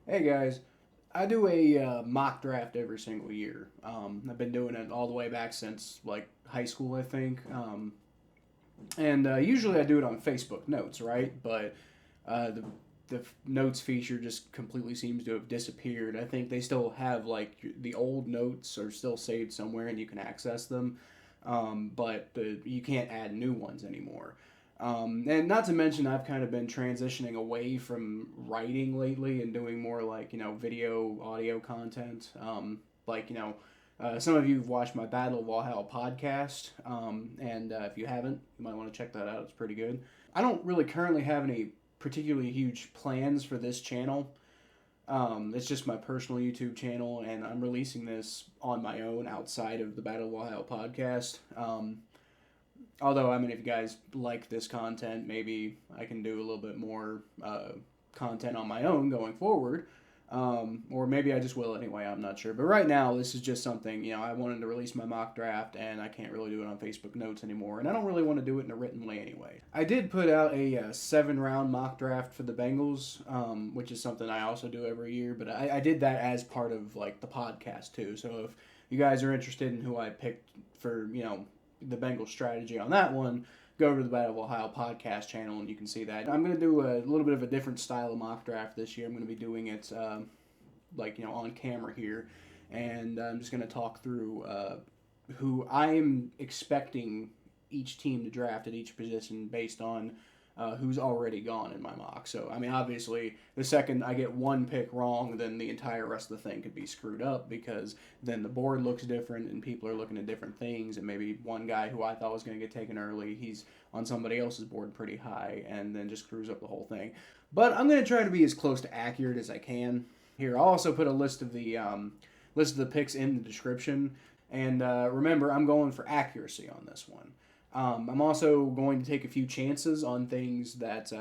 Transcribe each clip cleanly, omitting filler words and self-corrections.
Hey guys, I do a mock draft every single year. I've been doing it all the way back since like high school, I think. And usually I do it on Facebook Notes, right? But the notes feature just completely seems to have disappeared. I think they still have like the old notes are still saved somewhere and you can access them, but you can't add new ones anymore. And not to mention, I've kind of been transitioning away from writing lately and doing more like, video, audio content. Some of you have watched my Battle of Valhalla podcast. And if you haven't, you might want to check that out. It's pretty good. I don't really currently have any particularly huge plans for this channel. It's just my personal YouTube channel, and I'm releasing this on my own outside of the Battle of Valhalla podcast. Although, I mean, if you guys like this content, maybe I can do a little bit more content on my own going forward. Or maybe I just will anyway, I'm not sure. But right now, this is just something, I wanted to release my mock draft, and I can't really do it on Facebook Notes anymore. And I don't really want to do it in a written way anyway. I did put out a 7-round mock draft for the Bengals, which is something I also do every year. But I did that as part of, like, the podcast, too. So if you guys are interested in who I picked for, the Bengals strategy on that one, go over to the Battle of Ohio podcast channel and you can see that. I'm going to do a little bit of a different style of mock draft this year. I'm going to be doing it on camera here, and I'm just going to talk through who I'm expecting each team to draft at each position based on who's already gone in my mock. So, I mean, obviously, the second I get one pick wrong, then the entire rest of the thing could be screwed up because then the board looks different and people are looking at different things. And maybe one guy who I thought was going to get taken early, he's on somebody else's board pretty high and then just screws up the whole thing. But I'm going to try to be as close to accurate as I can. Here, I'll also put a list of the picks in the description. And remember, I'm going for accuracy on this one. I'm also going to take a few chances on things that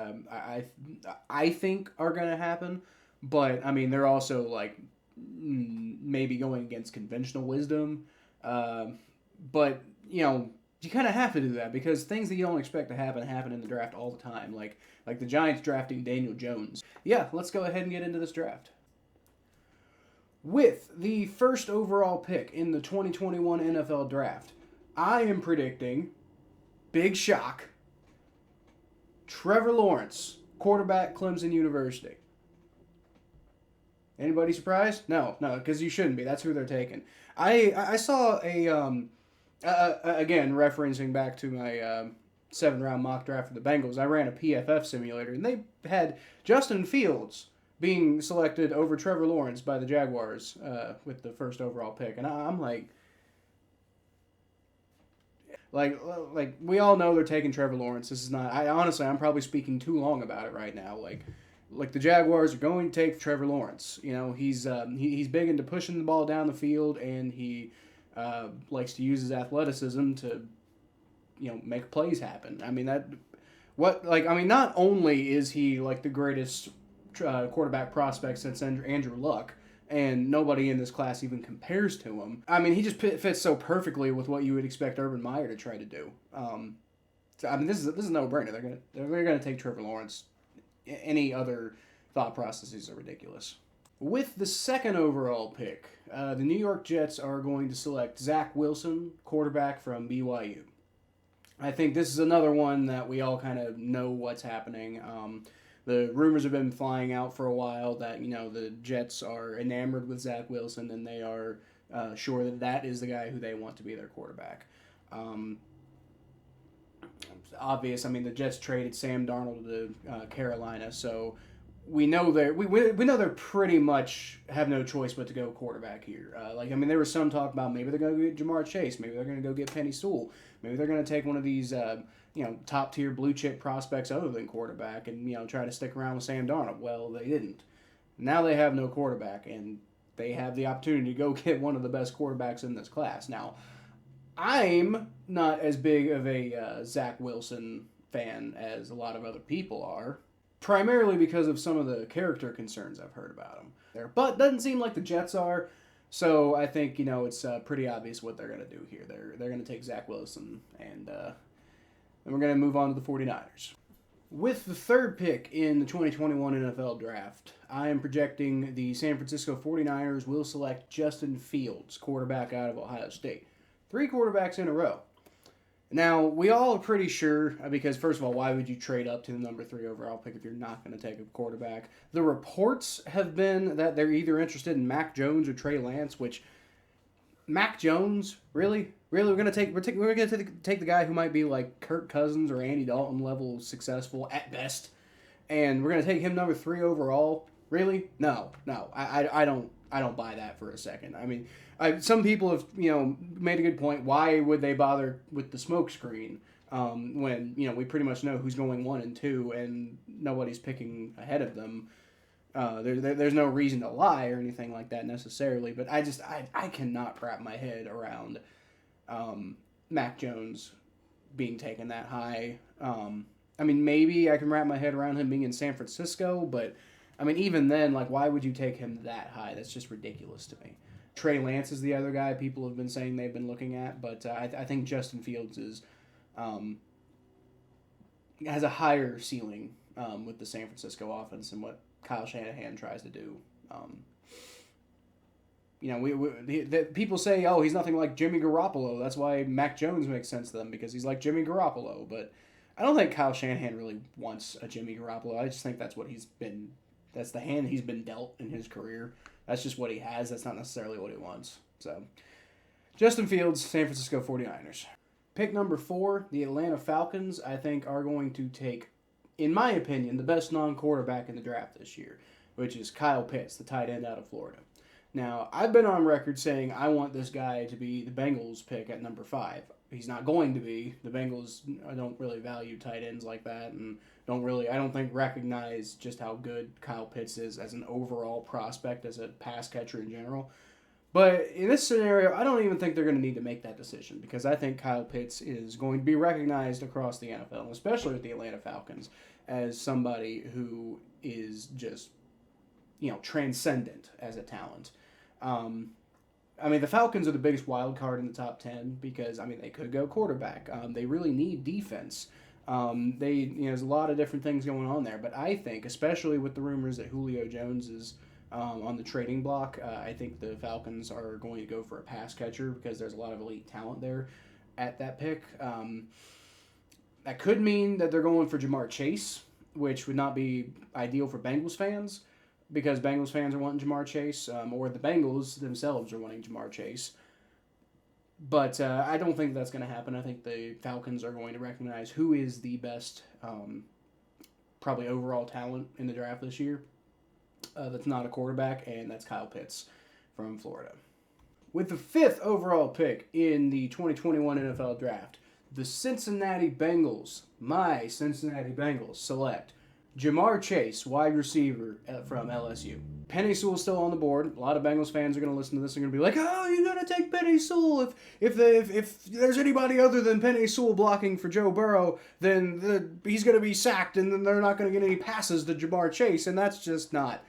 I think are going to happen, but I mean they're also like maybe going against conventional wisdom, but you kind of have to do that because things that you don't expect to happen in the draft all the time, like the Giants drafting Daniel Jones. Yeah, let's go ahead and get into this draft. With the first overall pick in the 2021 NFL Draft, I am predicting. Big shock. Trevor Lawrence, quarterback, Clemson University. Anybody surprised? No, because you shouldn't be. That's who they're taking. I saw again, referencing back to my 7-round mock draft for the Bengals, I ran a PFF simulator, and they had Justin Fields being selected over Trevor Lawrence by the Jaguars with the first overall pick. And I'm like we all know they're taking Trevor Lawrence. This is not. I'm probably speaking too long about it right now. Like the Jaguars are going to take Trevor Lawrence. He's big into pushing the ball down the field, and he likes to use his athleticism to make plays happen. I mean not only is he like the greatest quarterback prospect since Andrew Luck, and nobody in this class even compares to him. I mean, he just fits so perfectly with what you would expect Urban Meyer to try to do. So I mean, this is a no-brainer. They're gonna take Trevor Lawrence. Any other thought processes are ridiculous. With the second overall pick, the New York Jets are going to select Zach Wilson, quarterback from BYU. I think this is another one that we all kind of know what's happening. The rumors have been flying out for a while that the Jets are enamored with Zach Wilson and they are sure that is the guy who they want to be their quarterback. Obvious. I mean, the Jets traded Sam Darnold to Carolina, so we know we know they're pretty much have no choice but to go quarterback here. There was some talk about maybe they're going to get Jamar Chase, maybe they're going to go get Penei Sewell, maybe they're going to take one of these top tier blue chip prospects other than quarterback and try to stick around with Sam Darnold. Well, they didn't. Now they have no quarterback and they have the opportunity to go get one of the best quarterbacks in this class. Now, I'm not as big of a Zach Wilson fan as a lot of other people are, primarily because of some of the character concerns I've heard about him there. But doesn't seem like the Jets are. So I think it's pretty obvious what they're going to do here. They're going to take Zach Wilson and we're going to move on to the 49ers. With the third pick in the 2021 NFL Draft, I am projecting the San Francisco 49ers will select Justin Fields, quarterback out of Ohio State. 3 quarterbacks in a row. Now, we all are pretty sure, because first of all, why would you trade up to the number 3 overall pick if you're not going to take a quarterback? The reports have been that they're either interested in Mac Jones or Trey Lance, which Mac Jones, really? Really, we're gonna take the guy who might be like Kirk Cousins or Andy Dalton level successful at best, and we're gonna take him number 3 overall. Really? No. I don't buy that for a second. I mean, some people have made a good point. Why would they bother with the smokescreen when we pretty much know who's going 1 and 2 and nobody's picking ahead of them? There's no reason to lie or anything like that necessarily, but I cannot wrap my head around Mac Jones being taken that high. I mean, maybe I can wrap my head around him being in San Francisco, but I mean, even then, like, why would you take him that high? That's just ridiculous to me. Trey Lance is the other guy people have been saying they've been looking at, but I think Justin Fields has a higher ceiling with the San Francisco offense than what Kyle Shanahan tries to do. People say, oh, he's nothing like Jimmy Garoppolo. That's why Mac Jones makes sense to them, because he's like Jimmy Garoppolo. But I don't think Kyle Shanahan really wants a Jimmy Garoppolo. I just think that's what that's the hand he's been dealt in his career. That's just what he has. That's not necessarily what he wants. So, Justin Fields, San Francisco 49ers. Pick number 4, the Atlanta Falcons, I think are going to take, in my opinion, the best non-quarterback in the draft this year, which is Kyle Pitts, the tight end out of Florida. Now, I've been on record saying I want this guy to be the Bengals pick at number 5. He's not going to be. The Bengals don't really value tight ends like that, and I don't think recognize just how good Kyle Pitts is as an overall prospect, as a pass catcher in general. But in this scenario, I don't even think they're going to need to make that decision, because I think Kyle Pitts is going to be recognized across the NFL, especially with the Atlanta Falcons, as somebody who is just, transcendent as a talent. I mean, the Falcons are the biggest wild card in the top 10 because, they could go quarterback. They really need defense. There's a lot of different things going on there, but I think, especially with the rumors that Julio Jones is on the trading block, I think the Falcons are going to go for a pass catcher because there's a lot of elite talent there at that pick. That could mean that they're going for Jamar Chase, which would not be ideal for Bengals fans, because Bengals fans are wanting Jamar Chase, or the Bengals themselves are wanting Jamar Chase. But I don't think that's going to happen. I think the Falcons are going to recognize who is the best, probably overall talent in the draft this year. That's not a quarterback, and that's Kyle Pitts from Florida. With the 5th overall pick in the 2021 NFL Draft, the Cincinnati Bengals, my Cincinnati Bengals, select Jamar Chase, wide receiver from LSU. Penei Sewell still on the board. A lot of Bengals fans are going to listen to this and going to be like, oh, you're going to take Penei Sewell. If there's anybody other than Penei Sewell blocking for Joe Burrow, then he's going to be sacked, and then they're not going to get any passes to Jamar Chase, and that's just not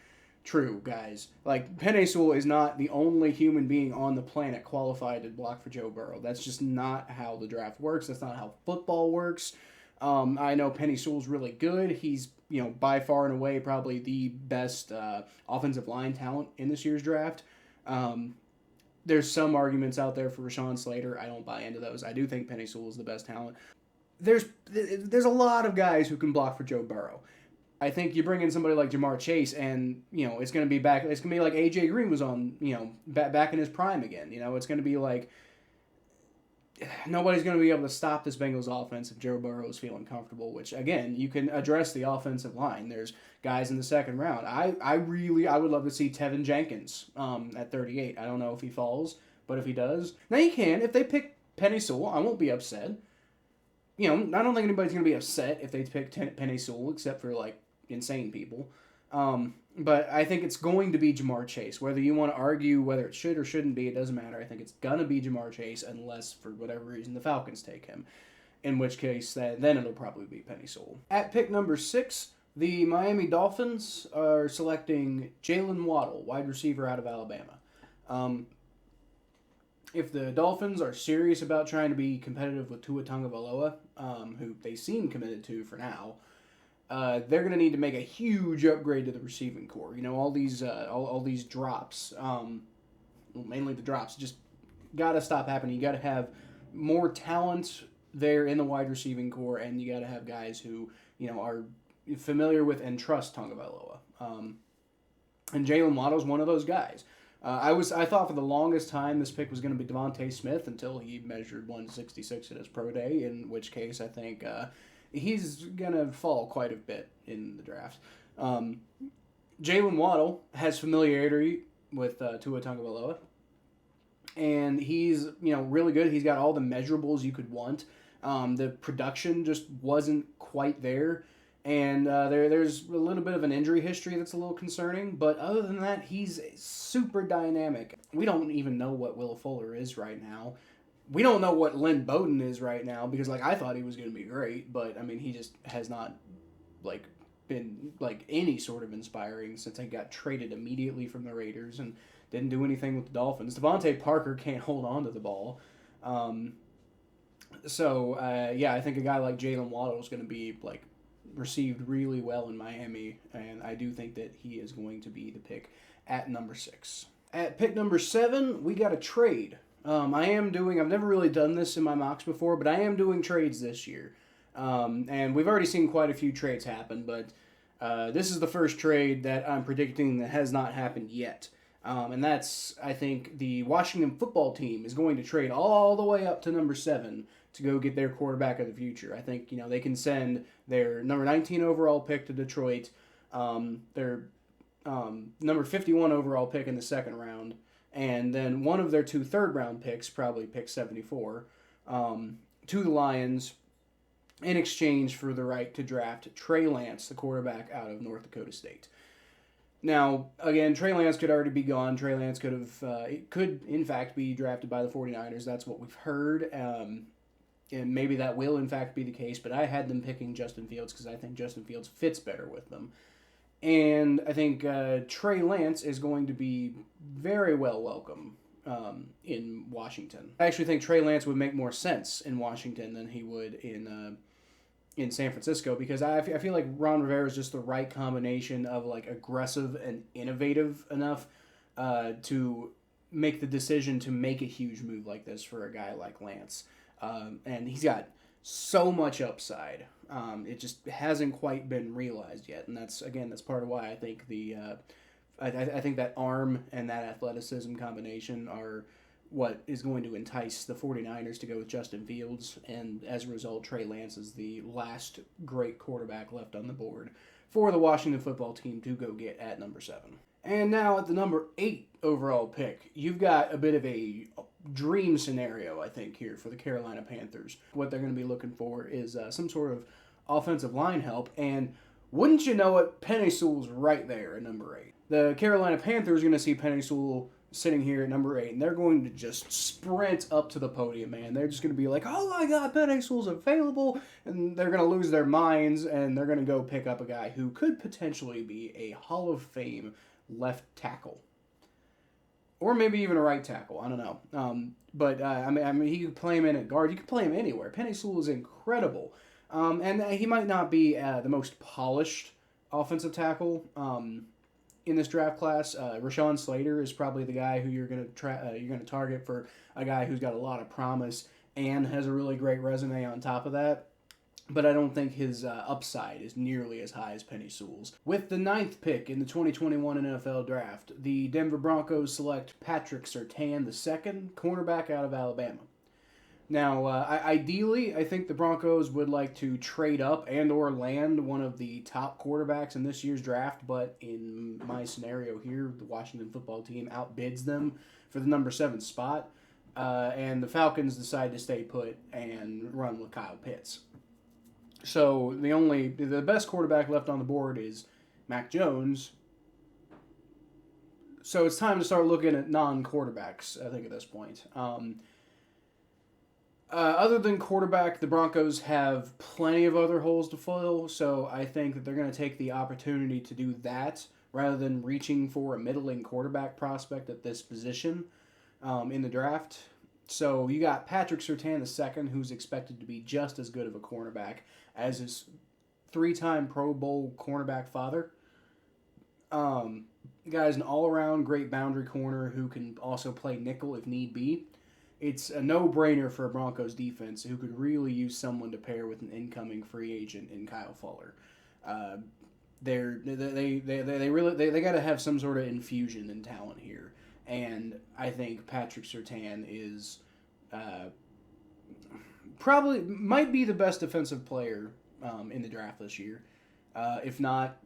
true, guys. Like, Penei Sewell is not the only human being on the planet qualified to block for Joe Burrow. That's just not how the draft works. That's not how football works. I know Penei Sewell's really good. He's, by far and away probably the best offensive line talent in this year's draft. There's some arguments out there for Rashawn Slater. I don't buy into those. I do think Penei Sewell is the best talent. There's a lot of guys who can block for Joe Burrow. I think you bring in somebody like Jamar Chase, and it's going to be back. It's going to be like AJ Green was on, back in his prime again. It's going to be like nobody's going to be able to stop this Bengals offense if Joe Burrow is feeling comfortable. Which again, you can address the offensive line. There's guys in the second round. I would love to see Tevin Jenkins at 38. I don't know if he falls, but if he does, now you can. If they pick Penei Sewell, I won't be upset. I don't think anybody's going to be upset if they pick Penei Sewell, except for like insane people. But I think it's going to be Jamar Chase. Whether you want to argue whether it should or shouldn't be, it doesn't matter. I think it's going to be Jamar Chase unless, for whatever reason, the Falcons take him. In which case, then it'll probably be Penei Sewell. At pick number 6, the Miami Dolphins are selecting Jaylen Waddle, wide receiver out of Alabama. If the Dolphins are serious about trying to be competitive with Tua Tagovailoa, who they seem committed to for now, they're going to need to make a huge upgrade to the receiving core. You know, all these all these drops, mainly the drops, just got to stop happening. You got to have more talent there in the wide receiving core, and you got to have guys who, you know, are familiar with and trust Tagovailoa. And Jaylen Waddle's one of those guys. I thought for the longest time this pick was going to be DeVonta Smith until he measured 166 at his pro day, in which case I think he's going to fall quite a bit in the draft. Jaylen Waddle has familiarity with Tua Tagovailoa, and he's, you know, really good. He's got all the measurables you could want. The production just wasn't quite there. And there's a little bit of an injury history that's a little concerning. But other than that, he's super dynamic. We don't even know what Will Fuller is right now. We don't know what Lynn Bowden is right now because, like, I thought he was going to be great. But, I mean, he just has not, like, been, like, any sort of inspiring since he got traded immediately from the Raiders and didn't do anything with the Dolphins. Devontae Parker can't hold on to the ball. Yeah, I think a guy like Jaylen Waddle is going to be, like, received really well in Miami, and I do think that he is going to be the pick at number 6. At pick number 7, we got a trade. I've never really done this in my mocks before, but I am doing trades this year. And we've already seen quite a few trades happen, but this is the first trade that I'm predicting that has not happened yet. And that's, I think, the Washington football team is going to trade all the way up to number 7 to go get their quarterback of the future. I think, you know, they can send their number 19 overall pick to Detroit, their number 51 overall pick in the second round, and then one of their 2 third-round picks, probably pick 74, to the Lions in exchange for the right to draft Trey Lance, the quarterback out of North Dakota State. Now, again, Trey Lance could already be gone. Trey Lance could in fact be drafted by the 49ers. That's what we've heard. And maybe that will, in fact, be the case, but I had them picking Justin Fields because I think Justin Fields fits better with them. And I think Trey Lance is going to be very well welcome in Washington. I actually think Trey Lance would make more sense in Washington than he would in San Francisco because I feel like Ron Rivera is just the right combination of, like, aggressive and innovative enough to make the decision to make a huge move like this for a guy like Lance. And he's got so much upside. It just hasn't quite been realized yet, and that's part of why I think I think that arm and that athleticism combination are what is going to entice the 49ers to go with Justin Fields, and as a result, Trey Lance is the last great quarterback left on the board for the Washington football team to go get at number 7. And now at the number 8 overall pick, you've got a bit of a dream scenario, I think, here for the Carolina Panthers. What they're going to be looking for is some sort of offensive line help, and wouldn't you know it, Penei Sewell's right there at number 8. The Carolina Panthers are going to see Penei Sewell sitting here at number 8, and they're going to just sprint up to the podium, man. They're just going to be like, oh my God, Penei Sewell's available, and they're going to lose their minds, and they're going to go pick up a guy who could potentially be a Hall of Fame left tackle. Or maybe even a right tackle. I don't know. But I mean, he could play him in at guard. You could play him anywhere. Penei Sewell is incredible. And he might not be the most polished offensive tackle in this draft class. Rashawn Slater is probably the guy who you're going to target for a guy who's got a lot of promise and has a really great resume on top of that. But I don't think his upside is nearly as high as Penei Sewell's. With the 9th pick in the 2021 NFL Draft, the Denver Broncos select Patrick Surtain II, cornerback out of Alabama. Now, ideally, I think the Broncos would like to trade up and or land one of the top quarterbacks in this year's draft, but in my scenario here, the Washington football team outbids them for the number 7 spot, and the Falcons decide to stay put and run with Kyle Pitts. So the best quarterback left on the board is Mac Jones. So it's time to start looking at non-quarterbacks, I think, at this point. Other than quarterback, the Broncos have plenty of other holes to fill, so I think that they're going to take the opportunity to do that rather than reaching for a middling quarterback prospect at this position in the draft. So you got Patrick Surtain II, who's expected to be just as good of a cornerback as his three-time Pro Bowl cornerback father. The guy's an all-around great boundary corner who can also play nickel if need be. It's a no-brainer for a Broncos defense who could really use someone to pair with an incoming free agent in Kyle Fuller. They got to have some sort of infusion in talent here, and I think Patrick Surtain is probably might be the best defensive player in the draft this year. If not,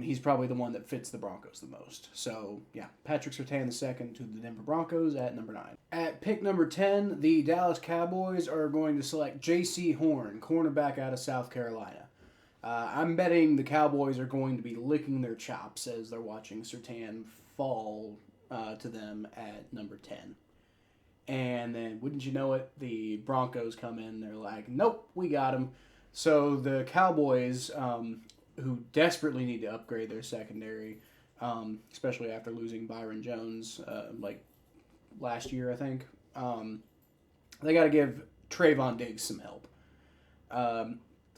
he's probably the one that fits the Broncos the most. So, yeah, Patrick Surtain II to the Denver Broncos at number 9. At pick number 10, the Dallas Cowboys are going to select Jaycee Horn, cornerback out of South Carolina. I'm betting the Cowboys are going to be licking their chops as they're watching Surtain fall to them at number 10. And then, wouldn't you know it, the Broncos come in, they're like, nope, we got him. So the Cowboys, who desperately need to upgrade their secondary, especially after losing Byron Jones last year, I think. They got to give Trayvon Diggs some help.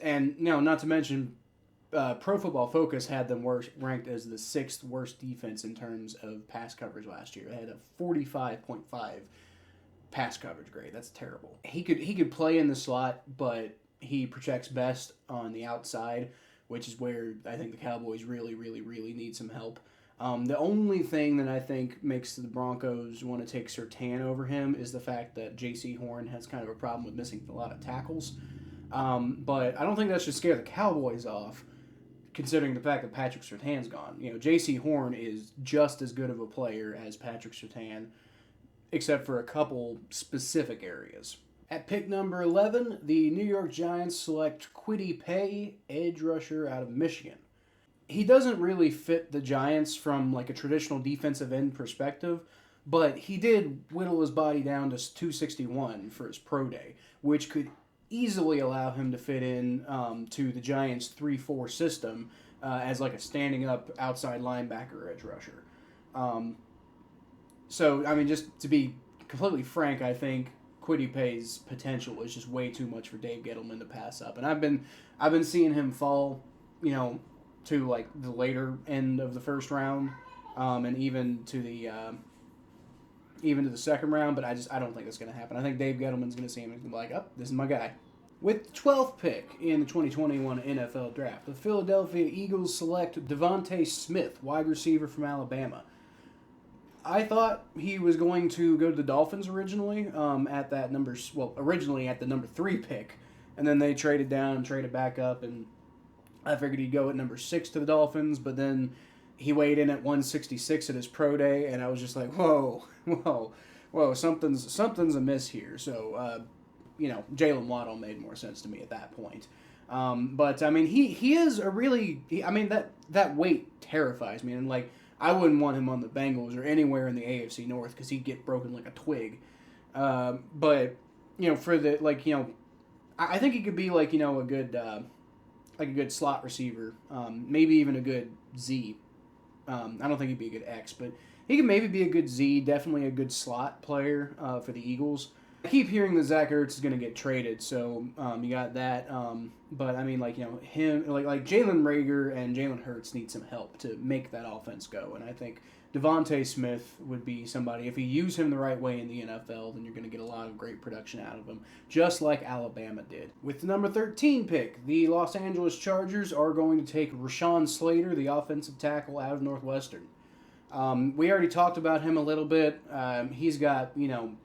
And not to mention, Pro Football Focus had them ranked as the 6th worst defense in terms of pass coverage last year. They had a 45.5 pass coverage grade. That's terrible. He could play in the slot, but he protects best on the outside, which is where I think the Cowboys really, really, really need some help. The only thing that I think makes the Broncos want to take Surtain over him is the fact that Jaycee Horn has kind of a problem with missing a lot of tackles. But I don't think that should scare the Cowboys off, considering the fact that Patrick Surtain's gone. Jaycee Horn is just as good of a player as Patrick Surtain, except for a couple specific areas. At pick number 11, the New York Giants select Kwity Paye, edge rusher out of Michigan. He doesn't really fit the Giants from a traditional defensive end perspective, but he did whittle his body down to 261 for his pro day, which could easily allow him to fit in to the Giants' 3-4 system as a standing up outside linebacker edge rusher. Just to be completely frank, I think Kwity Paye's potential is just way too much for Dave Gettleman to pass up, and I've been seeing him fall, to the later end of the first round, and even to the second round. But I don't think that's going to happen. I think Dave Gettleman's going to see him and be like, "Oh, this is my guy." With the 12th pick in the 2021 NFL Draft, the Philadelphia Eagles select DeVonta Smith, wide receiver from Alabama. I thought he was going to go to the Dolphins originally at the number 3 pick, and then they traded down and traded back up, and I figured he'd go at number 6 to the Dolphins, but then he weighed in at 166 at his pro day, and I was just like, whoa, something's amiss here. So, Jaylen Waddle made more sense to me at that point. He is a really, that weight terrifies me, and I wouldn't want him on the Bengals or anywhere in the AFC North because he'd get broken like a twig. I think he could be a good slot receiver, maybe even a good Z. I don't think he'd be a good X, but he could maybe be a good Z, definitely a good slot player for the Eagles. I keep hearing that Zach Ertz is going to get traded, so you got that. But him, Jalen Reagor and Jalen Hurts need some help to make that offense go. And I think DeVonta Smith would be somebody, if you use him the right way in the NFL, then you're going to get a lot of great production out of him, just like Alabama did. With the number 13 pick, the Los Angeles Chargers are going to take Rashawn Slater, the offensive tackle out of Northwestern. We already talked about him a little bit. He's got the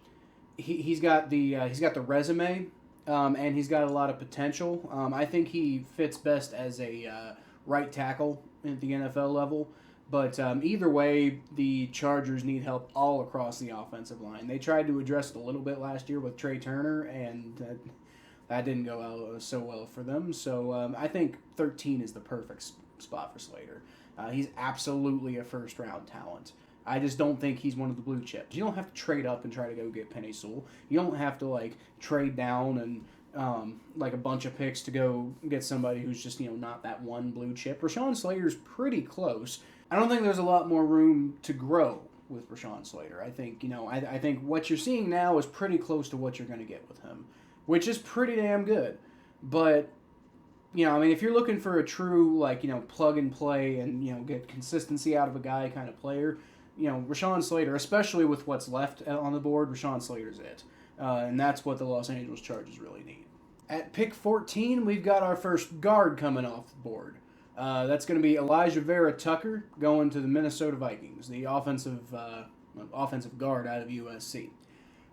resume, and he's got a lot of potential. I think he fits best as a right tackle at the NFL level. But either way, the Chargers need help all across the offensive line. They tried to address it a little bit last year with Trey Turner, and that didn't go out so well for them. So I think 13 is the perfect spot for Slater. He's absolutely a first-round talent. I just don't think he's one of the blue chips. You don't have to trade up and try to go get Penei Sewell. You don't have to trade down and a bunch of picks to go get somebody who's just not that one blue chip. Rashawn Slater's pretty close. I don't think there's a lot more room to grow with Rashawn Slater. I think I think what you're seeing now is pretty close to what you're going to get with him, which is pretty damn good. But if you're looking for a true, plug and play and, get consistency out of a guy kind of player, Rashawn Slater, especially with what's left on the board, Rashawn Slater's it. And that's what the Los Angeles Chargers really need. At pick 14, we've got our first guard coming off the board. That's going to be Alijah Vera-Tucker going to the Minnesota Vikings, the offensive guard out of USC.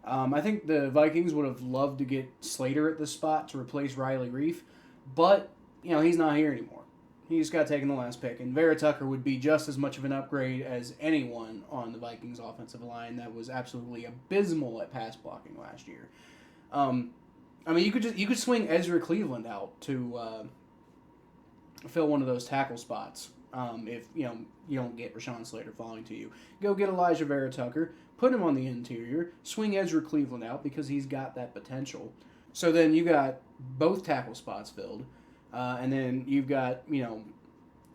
I think the Vikings would have loved to get Slater at this spot to replace Riley Reif, but, he's not here anymore. He just got taken the last pick, and Vera-Tucker would be just as much of an upgrade as anyone on the Vikings offensive line that was absolutely abysmal at pass blocking last year. You could swing Ezra Cleveland out to fill one of those tackle spots. If you don't get Rashawn Slater falling to you, go get Alijah Vera-Tucker, put him on the interior, swing Ezra Cleveland out because he's got that potential. So then you got both tackle spots filled, and then you've got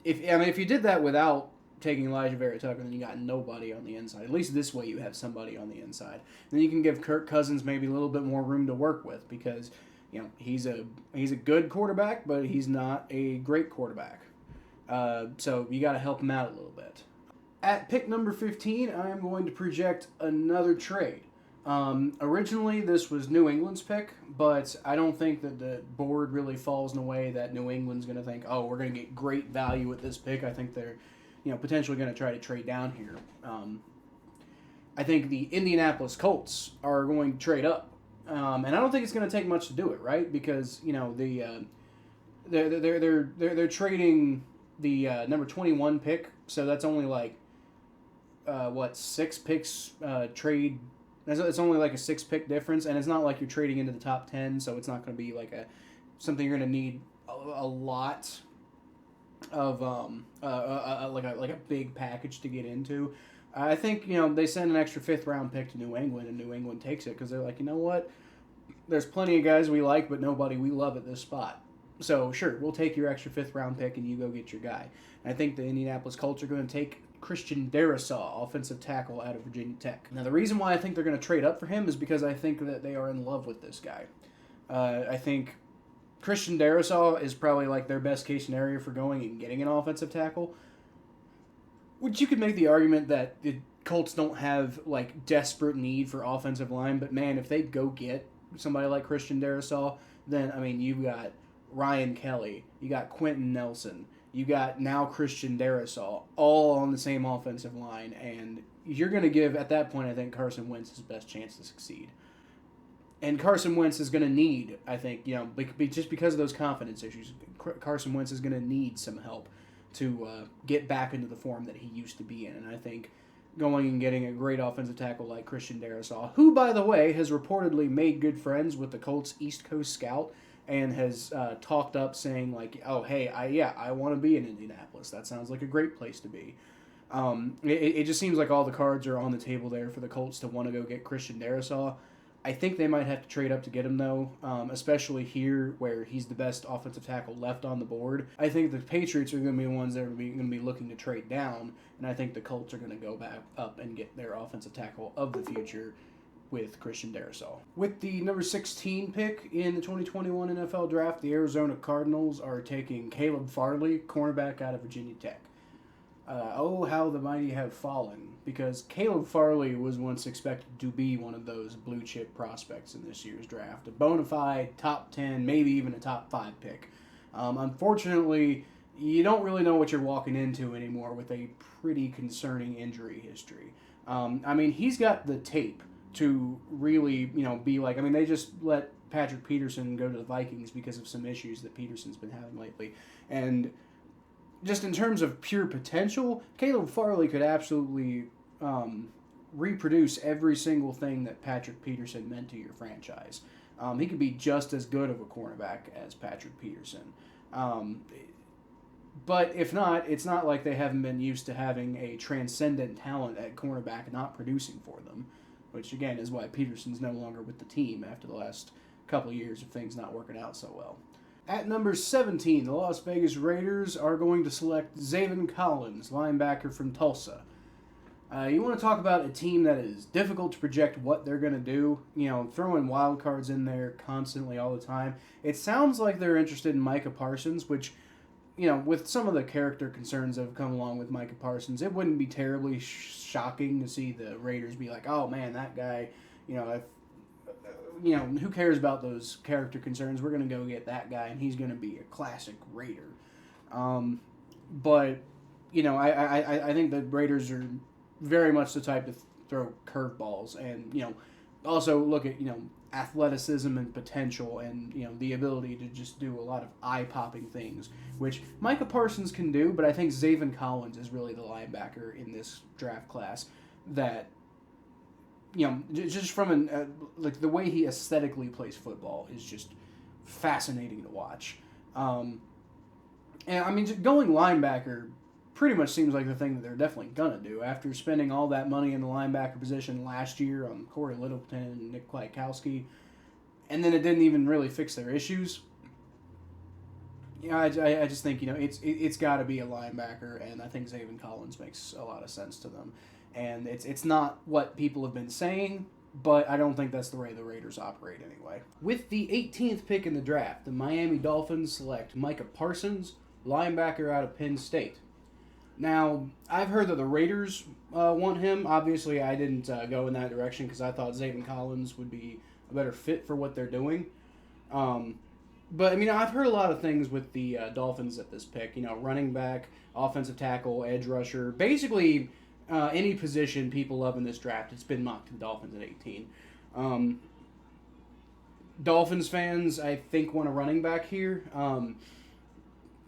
if you did that without taking Alijah Vera-Tucker, then you got nobody on the inside. At least this way you have somebody on the inside. Then you can give Kirk Cousins maybe a little bit more room to work with because he's a good quarterback, but he's not a great quarterback. So you got to help him out a little bit. At pick number 15, I am going to project another trade. Originally, this was New England's pick, but I don't think that the board really falls in a way that New England's going to think, oh, we're going to get great value with this pick. I think they're potentially going to try to trade down here. I think the Indianapolis Colts are going to trade up. And I don't think it's going to take much to do it, right? Because they're trading the number 21 pick, so that's only 6 picks trade. It's only like a 6-pick difference, and it's not like you're trading into the top 10, so it's not going to be something you're going to need a lot of a big package to get into. I think they send an extra 5th round pick to New England, and New England takes it because they're like, you know what? There's plenty of guys we like, but nobody we love at this spot. So sure, we'll take your extra 5th round pick, and you go get your guy. And I think the Indianapolis Colts are going to take Christian Darrisaw, offensive tackle out of Virginia Tech. Now the reason why I think they're going to trade up for him is because I think that they are in love with this guy. I think Christian Darrisaw is probably their best case scenario for going and getting an offensive tackle. Which you could make the argument that the Colts don't have desperate need for offensive line, but man, if they go get somebody like Christian Darrisaw, then you've got Ryan Kelly, you got Quentin Nelson, you got now Christian Darrisaw, all on the same offensive line, and you're going to give, at that point, I think Carson Wentz his best chance to succeed. And Carson Wentz is going to need, I think, just because of those confidence issues, Carson Wentz is going to need some help to get back into the form that he used to be in. And I think going and getting a great offensive tackle like Christian Darrisaw, who, by the way, has reportedly made good friends with the Colts East Coast scout and has talked up saying, oh, hey, I want to be in Indianapolis. That sounds like a great place to be. It just seems like all the cards are on the table there for the Colts to want to go get Christian Darrisaw. I think they might have to trade up to get him, though, especially here where he's the best offensive tackle left on the board. I think the Patriots are going to be the ones that are going to be looking to trade down, and I think the Colts are going to go back up and get their offensive tackle of the future with Christian Darrisaw. With the number 16 pick in the 2021 NFL Draft, the Arizona Cardinals are taking Caleb Farley, cornerback out of Virginia Tech. Oh, how the mighty have fallen, because Caleb Farley was once expected to be one of those blue-chip prospects in this year's draft, a bona fide top 10, maybe even a top 5 pick. Unfortunately, you don't really know what you're walking into anymore with a pretty concerning injury history. He's got the tape to really, be they just let Patrick Peterson go to the Vikings because of some issues that Peterson's been having lately. And just in terms of pure potential, Caleb Farley could absolutely reproduce every single thing that Patrick Peterson meant to your franchise. He could be just as good of a cornerback as Patrick Peterson. But if not, it's not like they haven't been used to having a transcendent talent at cornerback not producing for them, which again is why Peterson's no longer with the team after the last couple of years of things not working out so well. At number 17, the Las Vegas Raiders are going to select Zaven Collins, linebacker from Tulsa. You want to talk about a team that is difficult to project what they're going to do, throwing wild cards in there constantly all the time. It sounds like they're interested in Micah Parsons, which, with some of the character concerns that have come along with Micah Parsons, it wouldn't be terribly shocking to see the Raiders be like, oh man, that guy, who cares about those character concerns? We're going to go get that guy, and he's going to be a classic Raider. But, I think the Raiders are very much the type to throw curveballs and, also look at, athleticism and potential and, the ability to just do a lot of eye-popping things, which Micah Parsons can do, but I think Zaven Collins is really the linebacker in this draft class that, just from the way he aesthetically plays football is just fascinating to watch. And, just going linebacker pretty much seems like the thing that they're definitely going to do. After spending all that money in the linebacker position last year on Corey Littleton and Nick Kwiatkowski, and then it didn't even really fix their issues. I just think, it's got to be a linebacker, and I think Zaven Collins makes a lot of sense to them. And it's not what people have been saying, but I don't think that's the way the Raiders operate anyway. With the 18th pick in the draft, the Miami Dolphins select Micah Parsons, linebacker out of Penn State. Now, I've heard that the Raiders want him. Obviously, I didn't go in that direction because I thought Zaven Collins would be a better fit for what they're doing. But, I've heard a lot of things with the Dolphins at this pick. Running back, offensive tackle, edge rusher. Basically, any position people love in this draft, it's been mocked to the Dolphins at 18. Dolphins fans, I think, want a running back here.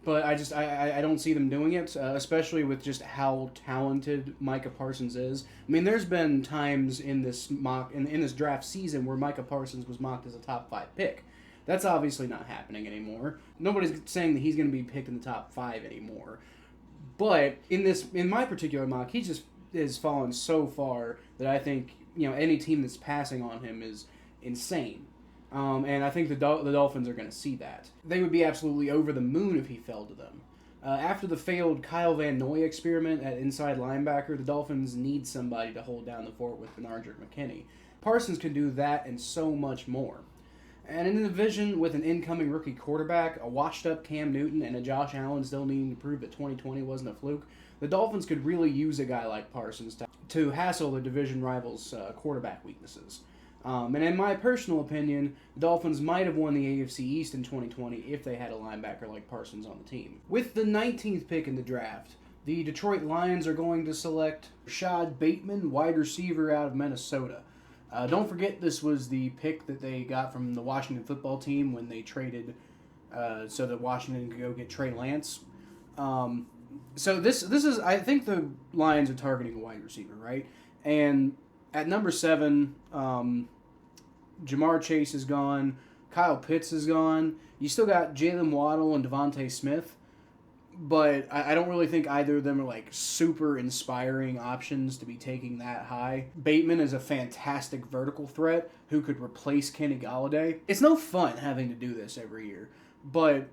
But I don't see them doing it, especially with just how talented Micah Parsons is. There's been times in this in this draft season where Micah Parsons was mocked as a top 5 pick. That's obviously not happening anymore. Nobody's saying that he's going to be picked in the top 5 anymore. But in my particular mock, he just has fallen so far that I think any team that's passing on him is insane. And I think the Dolphins are going to see that. They would be absolutely over the moon if he fell to them. After the failed Kyle Van Noy experiment at inside linebacker, the Dolphins need somebody to hold down the fort with Benardrick McKinney. Parsons can do that and so much more. And in a division with an incoming rookie quarterback, a washed-up Cam Newton, and a Josh Allen still needing to prove that 2020 wasn't a fluke, the Dolphins could really use a guy like Parsons to hassle their division rivals' quarterback weaknesses. And in my personal opinion, the Dolphins might have won the AFC East in 2020 if they had a linebacker like Parsons on the team. With the 19th pick in the draft, the Detroit Lions are going to select Rashad Bateman, wide receiver out of Minnesota. Don't forget this was the pick that they got from the Washington football team when they traded so that Washington could go get Trey Lance. So this is, I think the Lions are targeting a wide receiver, right? And at number 7, Jamar Chase is gone. Kyle Pitts is gone. You still got Jaylen Waddle and DeVonta Smith. But I don't really think either of them are super inspiring options to be taking that high. Bateman is a fantastic vertical threat who could replace Kenny Golladay. It's no fun having to do this every year. But,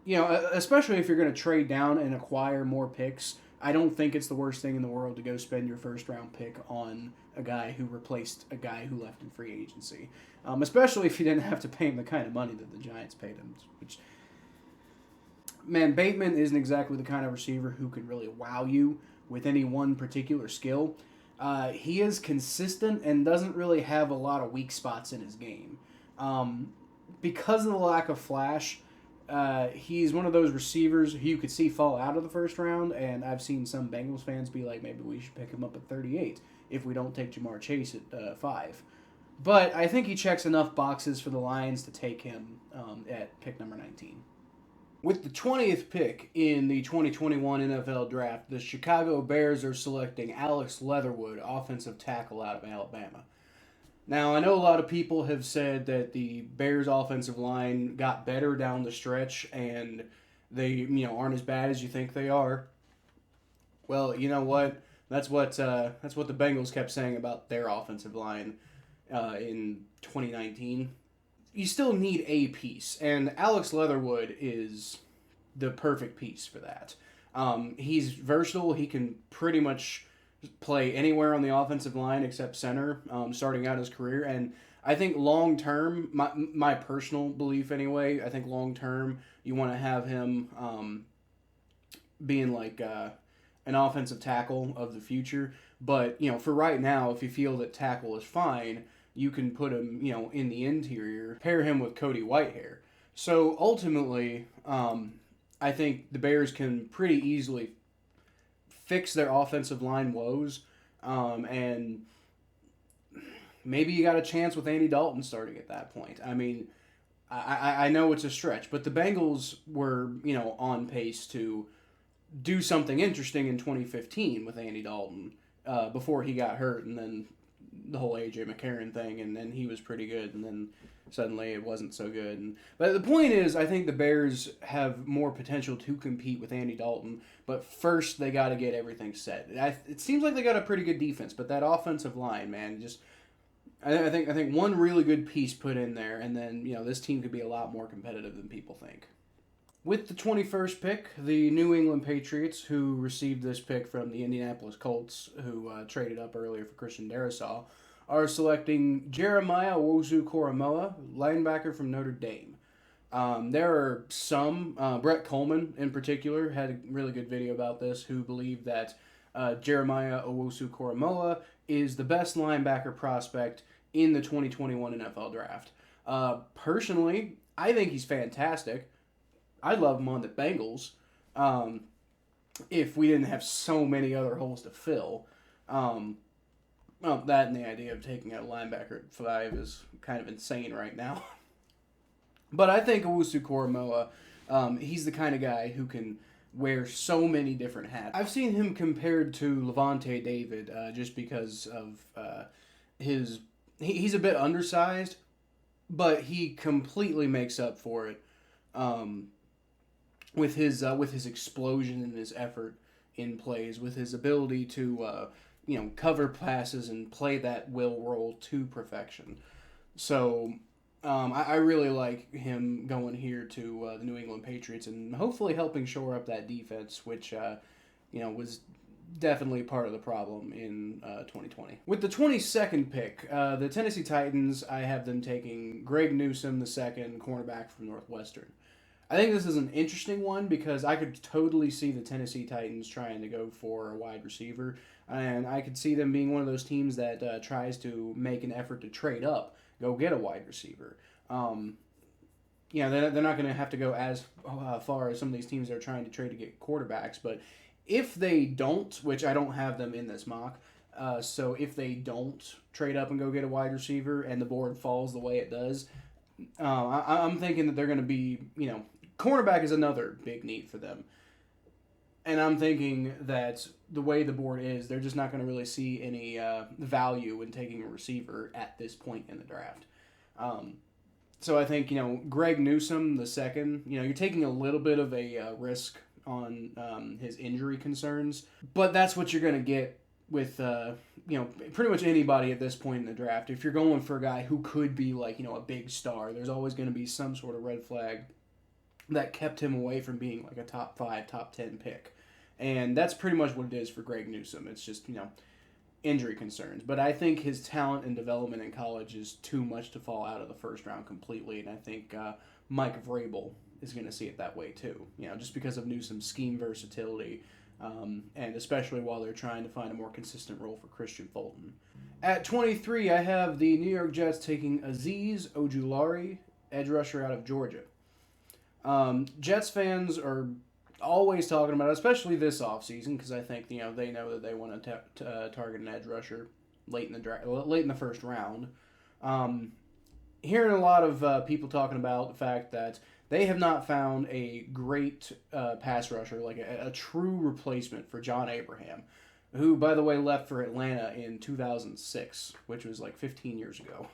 especially if you're going to trade down and acquire more picks, I don't think it's the worst thing in the world to go spend your first-round pick on a guy who replaced a guy who left in free agency. Especially if you didn't have to pay him the kind of money that the Giants paid him. Which, man, Bateman isn't exactly the kind of receiver who can really wow you with any one particular skill. He is consistent and doesn't really have a lot of weak spots in his game. Because of the lack of flash, he's one of those receivers who you could see fall out of the first round, and I've seen some Bengals fans be like, maybe we should pick him up at 38 if we don't take Jamar Chase at 5. But I think he checks enough boxes for the Lions to take him at pick number 19. With the 20th pick in the 2021 NFL Draft, the Chicago Bears are selecting Alex Leatherwood, offensive tackle out of Alabama. Now, I know a lot of people have said that the Bears' offensive line got better down the stretch and they, aren't as bad as you think they are. Well, you know what? That's what the Bengals kept saying about their offensive line in 2019. You still need a piece, and Alex Leatherwood is the perfect piece for that. He's versatile. He can pretty much play anywhere on the offensive line except center, starting out his career. And I think long term, my personal belief anyway, I think long term you want to have him being like an offensive tackle of the future. But for right now, if you feel that tackle is fine, you can put him in the interior, pair him with Cody Whitehair. So ultimately, I think the Bears can pretty easily fix their offensive line woes, and maybe you got a chance with Andy Dalton starting at that point. I mean, I know it's a stretch, but the Bengals were on pace to do something interesting in 2015 with Andy Dalton before he got hurt, and then the whole AJ McCarron thing, and then he was pretty good, and then suddenly it wasn't so good. But the point is, I think the Bears have more potential to compete with Andy Dalton, but first they got to get everything set. It seems like they got a pretty good defense, but that offensive line, man, just I think one really good piece put in there, and then this team could be a lot more competitive than people think. With the 21st pick, the New England Patriots, who received this pick from the Indianapolis Colts, who traded up earlier for Christian Darrisaw, are selecting Jeremiah Owusu-Koramoah, linebacker from Notre Dame. There are some, Brett Coleman in particular had a really good video about this, who believe that Jeremiah Owusu-Koramoah is the best linebacker prospect in the 2021 NFL Draft. Personally, I think he's fantastic. I'd love him on the Bengals if we didn't have so many other holes to fill. Well, that and the idea of taking a linebacker at 5 is kind of insane right now. But I think Owusu-Koramoah, he's the kind of guy who can wear so many different hats. I've seen him compared to Lavonte David just because of his... He's a bit undersized, but he completely makes up for it with his explosion and his effort in plays, with his ability to cover passes and play that will role to perfection. So I really like him going here to the New England Patriots and hopefully helping shore up that defense, which was definitely part of the problem in 2020. With the 22nd pick, the Tennessee Titans, I have them taking Greg Newsome, the second cornerback from Northwestern. I think this is an interesting one because I could totally see the Tennessee Titans trying to go for a wide receiver, and I could see them being one of those teams that tries to make an effort to trade up, go get a wide receiver. They're not going to have to go as far as some of these teams that are trying to trade to get quarterbacks, but if they don't, which I don't have them in this mock, so if they don't trade up and go get a wide receiver and the board falls the way it does, I'm thinking that they're going to be, cornerback is another big need for them. And I'm thinking that the way the board is, they're just not going to really see any value in taking a receiver at this point in the draft. So I think, Greg Newsome, the second, you're taking a little bit of a risk on his injury concerns, but that's what you're going to get with, pretty much anybody at this point in the draft. If you're going for a guy who could be like, a big star, there's always going to be some sort of red flag that kept him away from being like a top 5, top 10 pick. And that's pretty much what it is for Greg Newsome. It's just, injury concerns. But I think his talent and development in college is too much to fall out of the first round completely. And I think Mike Vrabel is going to see it that way too. Just because of Newsome's scheme versatility, and especially while they're trying to find a more consistent role for Christian Fulton. At 23, I have the New York Jets taking Azeez Ojulari, edge rusher out of Georgia. Jets fans are always talking about it, especially this offseason, because I think they know that they want to target an edge rusher late in the first round. Hearing a lot of people talking about the fact that they have not found a great pass rusher, like a true replacement for John Abraham, who, by the way, left for Atlanta in 2006, which was like 15 years ago.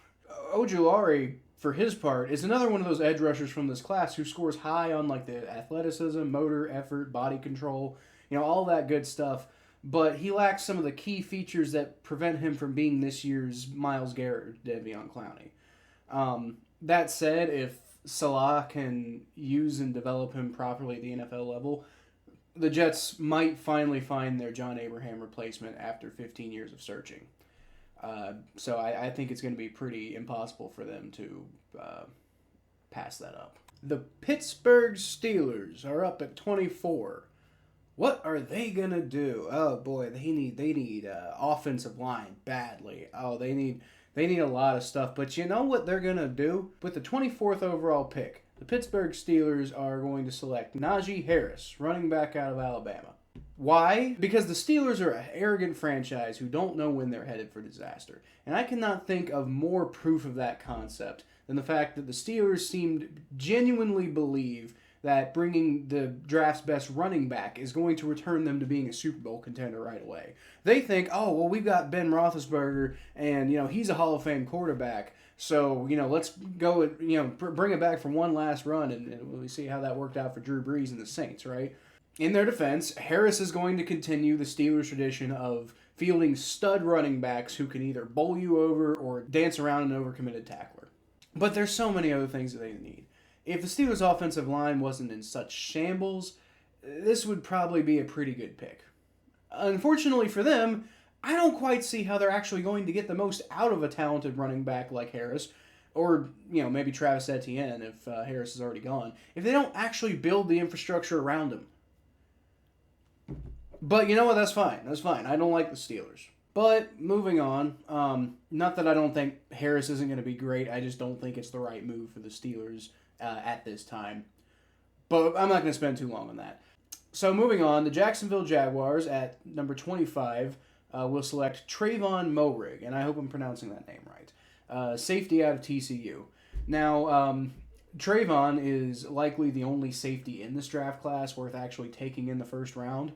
Ojulari, for his part, is another one of those edge rushers from this class who scores high on like the athleticism, motor, effort, body control, all that good stuff. But he lacks some of the key features that prevent him from being this year's Myles Garrett or Davion Clowney. That said, if Salah can use and develop him properly at the NFL level, the Jets might finally find their John Abraham replacement after 15 years of searching. So I think it's going to be pretty impossible for them to pass that up. The Pittsburgh Steelers are up at 24. What are they going to do? Oh boy, they need offensive line badly. Oh, they need a lot of stuff. But you know what they're going to do? With the 24th overall pick, the Pittsburgh Steelers are going to select Najee Harris, running back out of Alabama. Why? Because the Steelers are an arrogant franchise who don't know when they're headed for disaster. And I cannot think of more proof of that concept than the fact that the Steelers seemed genuinely believe that bringing the draft's best running back is going to return them to being a Super Bowl contender right away. They think, oh, well, we've got Ben Roethlisberger, and, he's a Hall of Fame quarterback, so, let's go, bring it back for one last run, and we see how that worked out for Drew Brees and the Saints, right? In their defense, Harris is going to continue the Steelers' tradition of fielding stud running backs who can either bowl you over or dance around an overcommitted tackler. But there's so many other things that they need. If the Steelers' offensive line wasn't in such shambles, this would probably be a pretty good pick. Unfortunately for them, I don't quite see how they're actually going to get the most out of a talented running back like Harris, or, maybe Travis Etienne if Harris is already gone, if they don't actually build the infrastructure around him. But you know what? That's fine. That's fine. I don't like the Steelers. But moving on, not that I don't think Harris isn't going to be great. I just don't think it's the right move for the Steelers at this time. But I'm not going to spend too long on that. So moving on, the Jacksonville Jaguars at number 25 will select Trayvon Moehrig, and I hope I'm pronouncing that name right. Safety out of TCU. Now, Trayvon is likely the only safety in this draft class worth actually taking in the first round.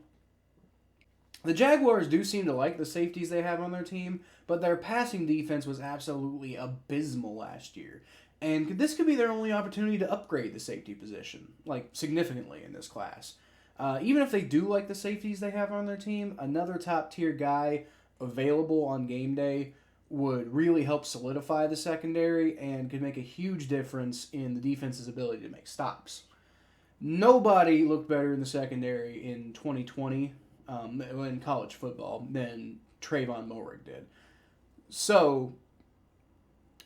The Jaguars do seem to like the safeties they have on their team, but their passing defense was absolutely abysmal last year. And this could be their only opportunity to upgrade the safety position, significantly in this class. Even if they do like the safeties they have on their team, another top-tier guy available on game day would really help solidify the secondary and could make a huge difference in the defense's ability to make stops. Nobody looked better in the secondary in 2020 in college football than Trayvon Moehrig did. So,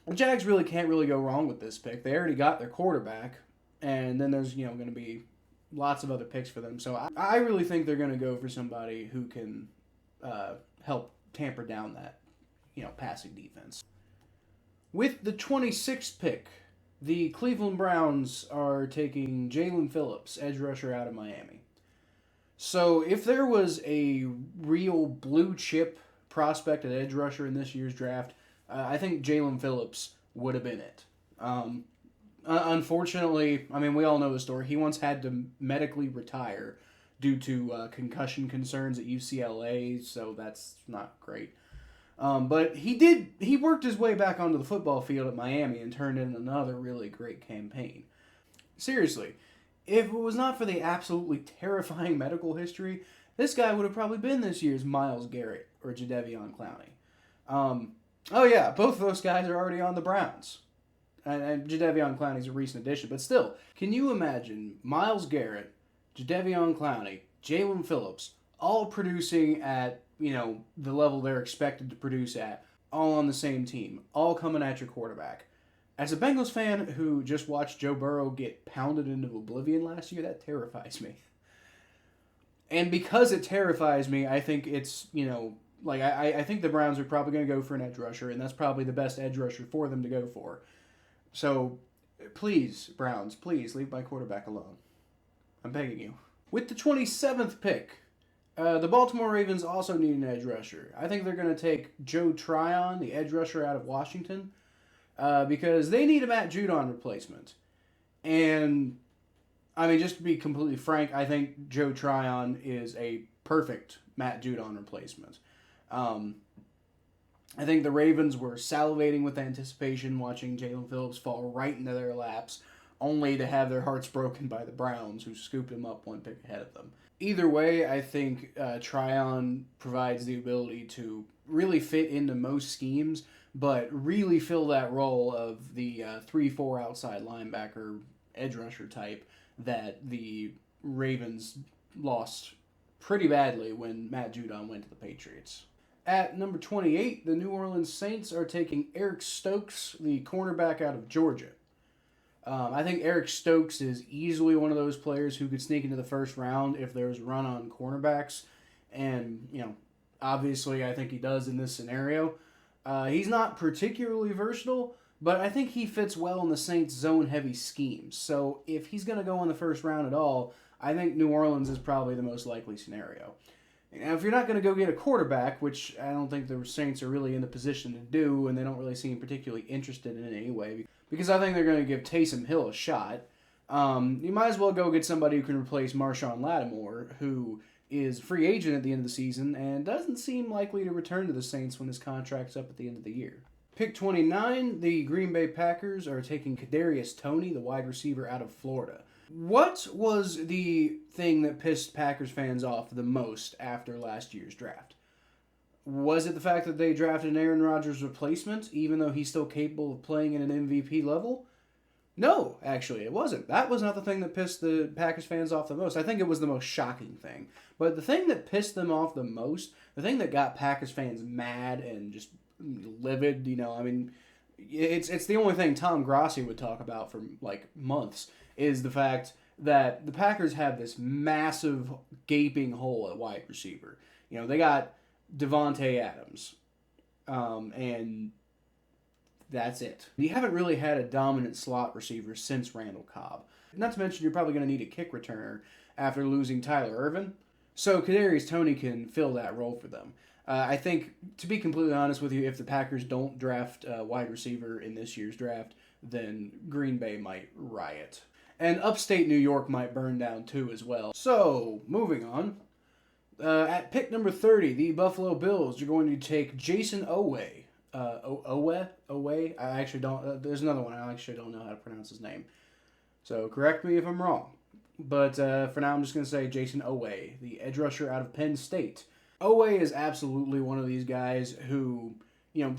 the Jags really can't really go wrong with this pick. They already got their quarterback, and then there's going to be lots of other picks for them. So I really think they're going to go for somebody who can help tamper down that passing defense. With the 26th pick, the Cleveland Browns are taking Jaylen Phillips, edge rusher out of Miami. So if there was a real blue chip prospect at edge rusher in this year's draft, I think Jaylen Phillips would have been it. Unfortunately, we all know the story. He once had to medically retire due to concussion concerns at UCLA, so that's not great. But he worked his way back onto the football field at Miami and turned in another really great campaign. Seriously, if it was not for the absolutely terrifying medical history, this guy would have probably been this year's Myles Garrett or Jadeveon Clowney. Oh yeah, both of those guys are already on the Browns. And Jadeveon Clowney's a recent addition, but still, can you imagine Myles Garrett, Jadeveon Clowney, Jaylen Phillips, all producing at, the level they're expected to produce at, all on the same team, all coming at your quarterback? As a Bengals fan who just watched Joe Burrow get pounded into oblivion last year, that terrifies me. And because it terrifies me, I think it's, I think the Browns are probably going to go for an edge rusher, and that's probably the best edge rusher for them to go for. So, please, Browns, please leave my quarterback alone. I'm begging you. With the 27th pick, the Baltimore Ravens also need an edge rusher. I think they're going to take Joe Tryon, the edge rusher out of Washington, because they need a Matt Judon replacement. And, just to be completely frank, I think Joe Tryon is a perfect Matt Judon replacement. I think the Ravens were salivating with anticipation watching Jaylen Phillips fall right into their laps, only to have their hearts broken by the Browns, who scooped him up one pick ahead of them. Either way, I think Tryon provides the ability to really fit into most schemes, but really fill that role of the 3-4 outside linebacker, edge rusher type that the Ravens lost pretty badly when Matt Judon went to the Patriots. At number 28, the New Orleans Saints are taking Eric Stokes, the cornerback out of Georgia. I think Eric Stokes is easily one of those players who could sneak into the first round if there's a run on cornerbacks. And, obviously I think he does in this scenario. He's not particularly versatile, but I think he fits well in the Saints' zone-heavy schemes. So if he's going to go in the first round at all, I think New Orleans is probably the most likely scenario. Now, if you're not going to go get a quarterback, which I don't think the Saints are really in the position to do, and they don't really seem particularly interested in it anyway, because I think they're going to give Taysom Hill a shot, you might as well go get somebody who can replace Marshawn Lattimore, who is a free agent at the end of the season and doesn't seem likely to return to the Saints when his contract's up at the end of the year. Pick 29, the Green Bay Packers are taking Kadarius Toney, the wide receiver out of Florida. What was the thing that pissed Packers fans off the most after last year's draft? Was it the fact that they drafted an Aaron Rodgers replacement, even though he's still capable of playing at an MVP level? No, actually, it wasn't. That was not the thing that pissed the Packers fans off the most. I think it was the most shocking thing. But the thing that pissed them off the most, the thing that got Packers fans mad and just livid, it's the only thing Tom Grossi would talk about for, months, is the fact that the Packers have this massive gaping hole at wide receiver. They got DeVonta Adams, and that's it. You haven't really had a dominant slot receiver since Randall Cobb. Not to mention, you're probably going to need a kick returner after losing Tyler Ervin. So Kadarius Toney can fill that role for them. I think, to be completely honest with you, if the Packers don't draft a wide receiver in this year's draft, then Green Bay might riot. And upstate New York might burn down too as well. So, moving on. At pick number 30, the Buffalo Bills are going to take Jayson Oweh. Oweh? I actually don't... there's another one. I actually don't know how to pronounce his name. So, correct me if I'm wrong. But for now, I'm just going to say Jayson Oweh, the edge rusher out of Penn State. Oweh is absolutely one of these guys who,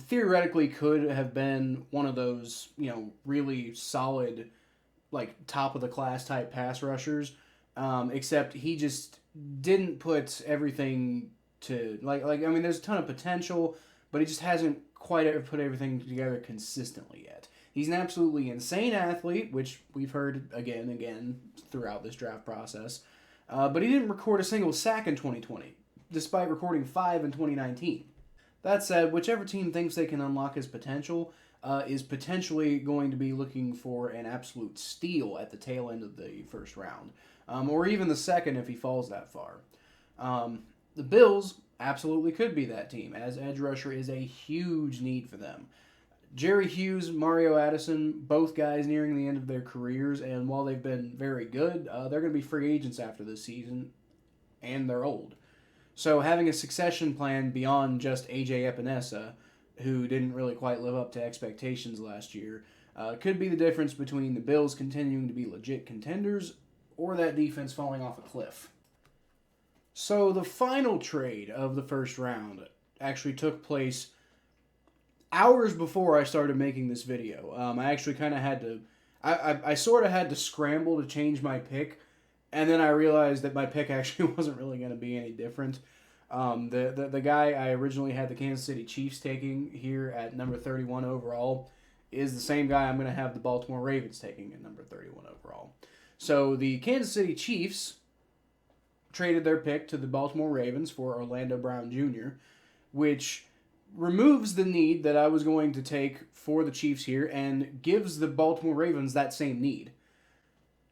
theoretically could have been one of those, really solid, top-of-the-class type pass rushers, except he just didn't put everything to, there's a ton of potential, but he just hasn't quite ever put everything together consistently yet. He's an absolutely insane athlete, which we've heard again and again throughout this draft process, but he didn't record a single sack in 2020, despite recording 5 in 2019. That said, whichever team thinks they can unlock his potential is potentially going to be looking for an absolute steal at the tail end of the first round, or even the second if he falls that far. The Bills absolutely could be that team, as edge rusher is a huge need for them. Jerry Hughes, Mario Addison, both guys nearing the end of their careers, and while they've been very good, they're going to be free agents after this season, and they're old. So having a succession plan beyond just A.J. Epinesa, who didn't really quite live up to expectations last year, could be the difference between the Bills continuing to be legit contenders or that defense falling off a cliff. So the final trade of the first round actually took place hours before I started making this video. I actually kind of had to... I sort of had to scramble to change my pick, and then I realized that my pick actually wasn't really going to be any different. The guy I originally had the Kansas City Chiefs taking here at number 31 overall is the same guy I'm going to have the Baltimore Ravens taking at number 31 overall. So the Kansas City Chiefs traded their pick to the Baltimore Ravens for Orlando Brown Jr., which removes the need that I was going to take for the Chiefs here and gives the Baltimore Ravens that same need.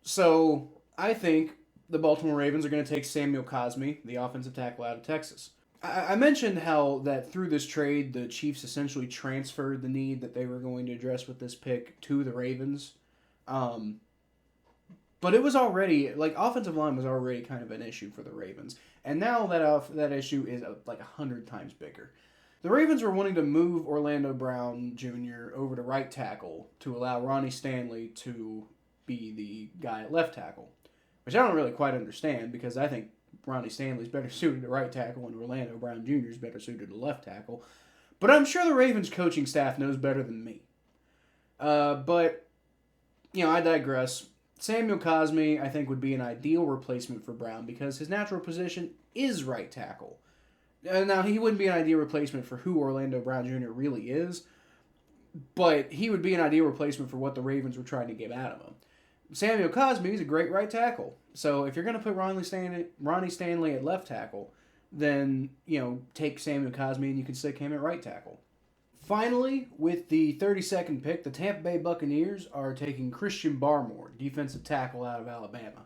So I think the Baltimore Ravens are going to take Samuel Cosmi, the offensive tackle out of Texas. I mentioned how that through this trade, the Chiefs essentially transferred the need that they were going to address with this pick to the Ravens. But it was already, offensive line was already kind of an issue for the Ravens. And now that issue is 100 times bigger. The Ravens were wanting to move Orlando Brown Jr. over to right tackle to allow Ronnie Stanley to be the guy at left tackle, which I don't really quite understand because I think Ronnie Stanley's better suited to right tackle and Orlando Brown Jr. is better suited to left tackle. But I'm sure the Ravens coaching staff knows better than me. But, I digress. Samuel Cosme, I think, would be an ideal replacement for Brown because his natural position is right tackle. Now, he wouldn't be an ideal replacement for who Orlando Brown Jr. really is, but he would be an ideal replacement for what the Ravens were trying to get out of him. Samuel Cosme is a great right tackle. So if you're going to put Ronnie Stanley at left tackle, then, take Samuel Cosme and you can stick him at right tackle. Finally, with the 32nd pick, the Tampa Bay Buccaneers are taking Christian Barmore, defensive tackle out of Alabama.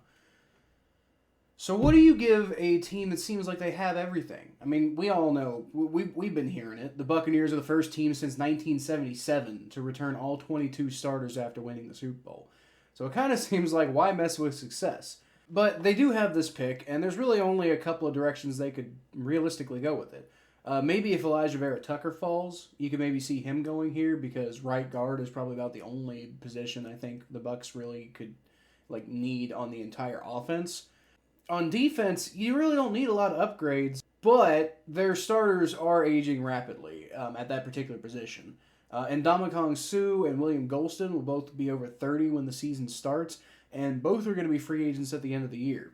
So what do you give a team that seems like they have everything? I mean, we all know, we've been hearing it. The Buccaneers are the first team since 1977 to return all 22 starters after winning the Super Bowl. So it kind of seems like, why mess with success? But they do have this pick, and there's really only a couple of directions they could realistically go with it. Maybe if Alijah Vera-Tucker falls, you could maybe see him going here because right guard is probably about the only position I think the Bucs really could need on the entire offense. On defense, you really don't need a lot of upgrades, but their starters are aging rapidly at that particular position. And Ndamukong Suh and William Golston will both be over 30 when the season starts, and both are going to be free agents at the end of the year.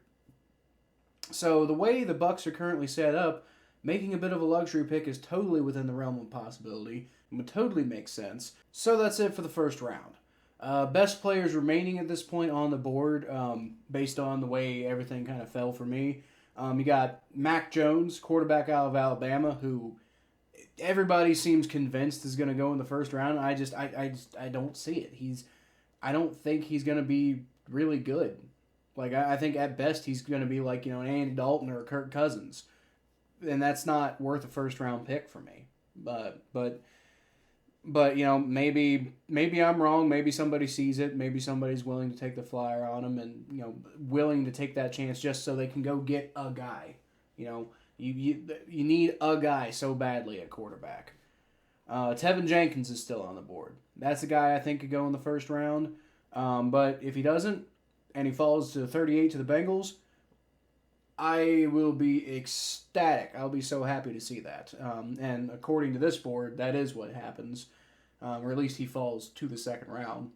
So the way the Bucs are currently set up, making a bit of a luxury pick is totally within the realm of possibility and would totally make sense. So that's it for the first round. Best players remaining at this point on the board, based on the way everything kind of fell for me. You got Mac Jones, quarterback out of Alabama, who everybody seems convinced is going to go in the first round. I don't see it. I don't think he's going to be really good. I think at best he's going to be an Andy Dalton or a Kirk Cousins, and that's not worth a first round pick for me. But maybe I'm wrong. Maybe somebody sees it. Maybe somebody's willing to take the flyer on him and willing to take that chance just so they can go get a guy. You need a guy so badly at quarterback. Tevin Jenkins is still on the board. That's a guy I think could go in the first round. But if he doesn't and he falls to 38 to the Bengals, I will be ecstatic. I'll be so happy to see that. And according to this board, that is what happens. Or at least he falls to the second round.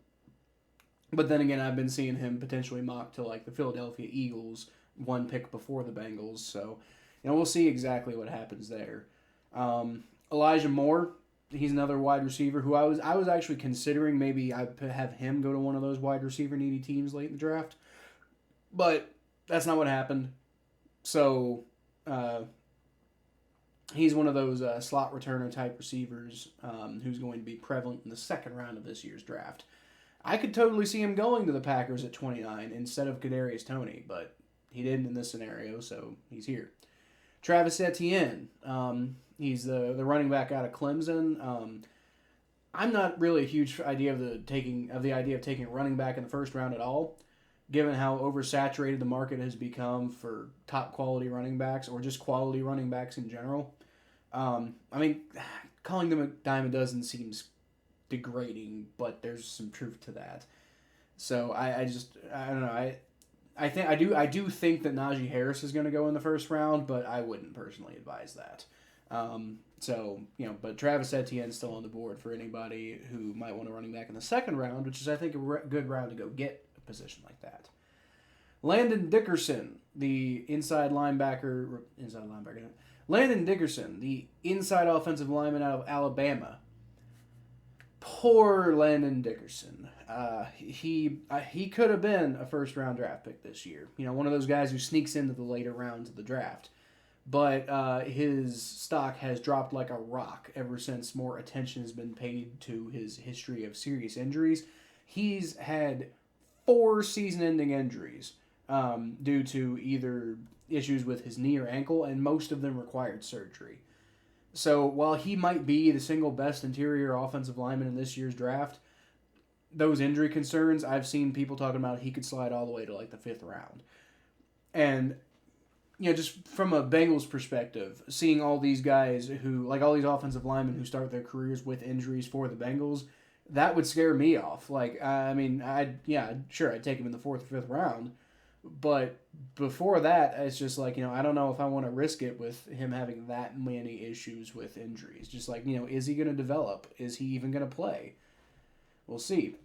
But then again, I've been seeing him potentially mocked to the Philadelphia Eagles, one pick before the Bengals. So, we'll see exactly what happens there. Elijah Moore, he's another wide receiver who I was actually considering maybe I have him go to one of those wide receiver needy teams late in the draft. But that's not what happened. So, he's one of those slot returner type receivers who's going to be prevalent in the second round of this year's draft. I could totally see him going to the Packers at 29 instead of Kadarius Toney, but he didn't in this scenario, so he's here. Travis Etienne, he's the running back out of Clemson. I'm not really a huge idea of the idea of taking a running back in the first round at all, given how oversaturated the market has become for top quality running backs or just quality running backs in general. Calling them a dime a dozen seems degrading, but there's some truth to that. So I don't know. I do think that Najee Harris is going to go in the first round, but I wouldn't personally advise that. But Travis Etienne's still on the board for anybody who might want a running back in the second round, which is, I think, a good round to go get a position like that. Landon Dickerson, the inside linebacker. Landon Dickerson, the inside offensive lineman out of Alabama. Poor Landon Dickerson. He could have been a first-round draft pick this year. One of those guys who sneaks into the later rounds of the draft. But his stock has dropped like a rock ever since more attention has been paid to his history of serious injuries. He's had 4 season-ending injuries due to either issues with his knee or ankle, and most of them required surgery. So while he might be the single best interior offensive lineman in this year's draft, those injury concerns, I've seen people talking about he could slide all the way to the 5th round. And just from a Bengals perspective, seeing all these guys who, all these offensive linemen who start their careers with injuries for the Bengals, that would scare me off. I'd take him in the 4th or 5th round. But before that, it's just I don't know if I want to risk it with him having that many issues with injuries. Just is he going to develop? Is he even going to play? We'll see.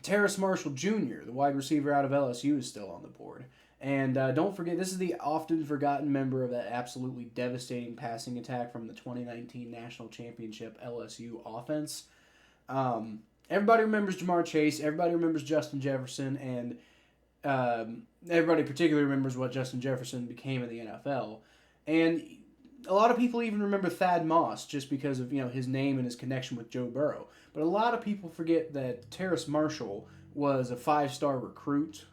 Terrace Marshall Jr., the wide receiver out of LSU, is still on the board. And don't forget, this is the often forgotten member of that absolutely devastating passing attack from the 2019 National Championship LSU offense. Everybody remembers Jamar Chase. Everybody remembers Justin Jefferson. And everybody particularly remembers what Justin Jefferson became in the NFL. And a lot of people even remember Thad Moss just because of his name and his connection with Joe Burrow. But a lot of people forget that Terrace Marshall was a 5-star recruit.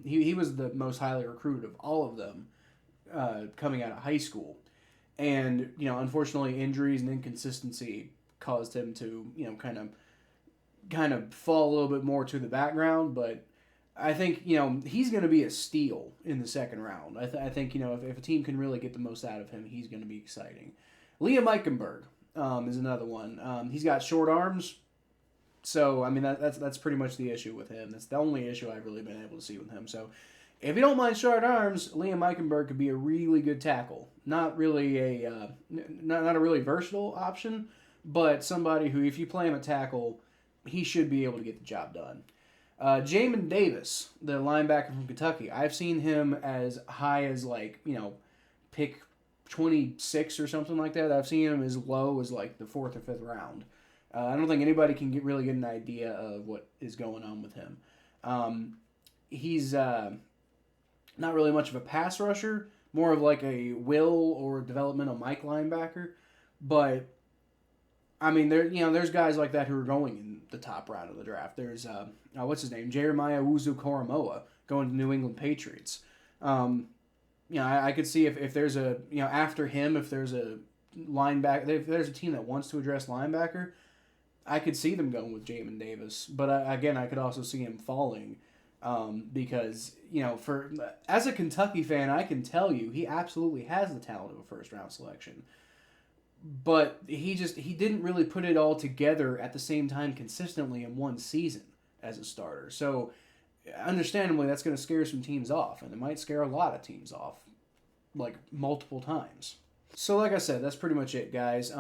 He was the most highly recruited of all of them coming out of high school. And, unfortunately, injuries and inconsistency caused him to, kind of fall a little bit more to the background. But I think, he's going to be a steal in the second round. I think, if a team can really get the most out of him, he's going to be exciting. Liam Eichenberg is another one. He's got short arms. So, I mean, that's pretty much the issue with him. That's the only issue I've really been able to see with him. So, if you don't mind short arms, Liam Eichenberg could be a really good tackle. Not really not a really versatile option, but somebody who, if you play him at tackle, he should be able to get the job done. Jamin Davis, the linebacker from Kentucky, I've seen him as high as, pick 26 or something like that. I've seen him as low as, the 4th or 5th round. I don't think anybody can really get an idea of what is going on with him. He's not really much of a pass rusher, more of like a will or developmental Mike linebacker. But I mean, there's guys like that who are going in the top round of the draft. There's what's his name, Jeremiah Owusu-Koramoah going to New England Patriots. I could see if there's a after him, if there's a linebacker, if there's a team that wants to address linebacker, I could see them going with Jamin Davis, but again, I could also see him falling because as a Kentucky fan, I can tell you he absolutely has the talent of a first round selection, but he didn't really put it all together at the same time consistently in one season as a starter. So, understandably, that's going to scare some teams off, and it might scare a lot of teams off, multiple times. So like I said, that's pretty much it, guys.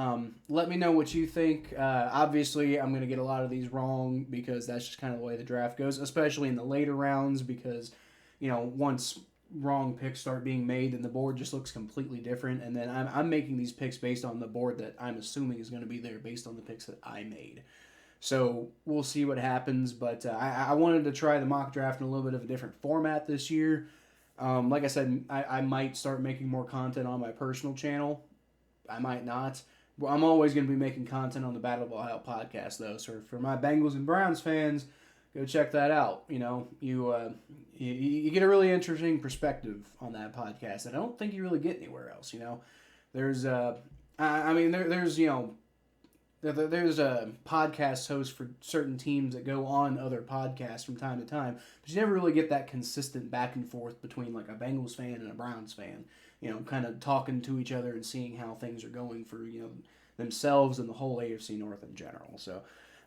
Let me know what you think. Obviously, I'm going to get a lot of these wrong because that's just kind of the way the draft goes, especially in the later rounds because, once wrong picks start being made, then the board just looks completely different. And then I'm making these picks based on the board that I'm assuming is going to be there based on the picks that I made. So we'll see what happens. But I wanted to try the mock draft in a little bit of a different format this year. Like I said, I might start making more content on my personal channel. I might not. I'm always going to be making content on the Battle of Ohio podcast, though. So for my Bengals and Browns fans, go check that out. You get a really interesting perspective on that podcast, and I don't think you really get anywhere else. There's there's a podcast host for certain teams that go on other podcasts from time to time, but you never really get that consistent back and forth between a Bengals fan and a Browns fan, kind of talking to each other and seeing how things are going for, themselves and the whole AFC North in general. So,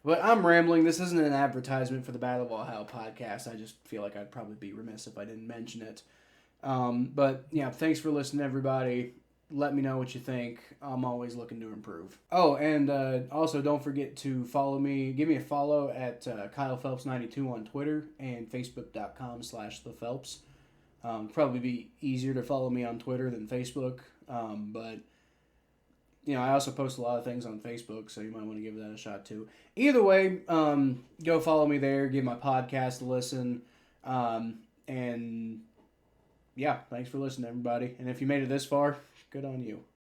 but I'm rambling. This isn't an advertisement for the Battle of Ohio podcast. I just feel like I'd probably be remiss if I didn't mention it. But yeah, thanks for listening, everybody. Let me know what you think. I'm always looking to improve. Oh, and also don't forget to follow me. Give me a follow at KylePhelps92 on Twitter and Facebook.com/ThePhelps. Probably be easier to follow me on Twitter than Facebook. But, I also post a lot of things on Facebook, so you might want to give that a shot too. Either way, go follow me there. Give my podcast a listen. And, yeah, thanks for listening, everybody. And if you made it this far, good on you.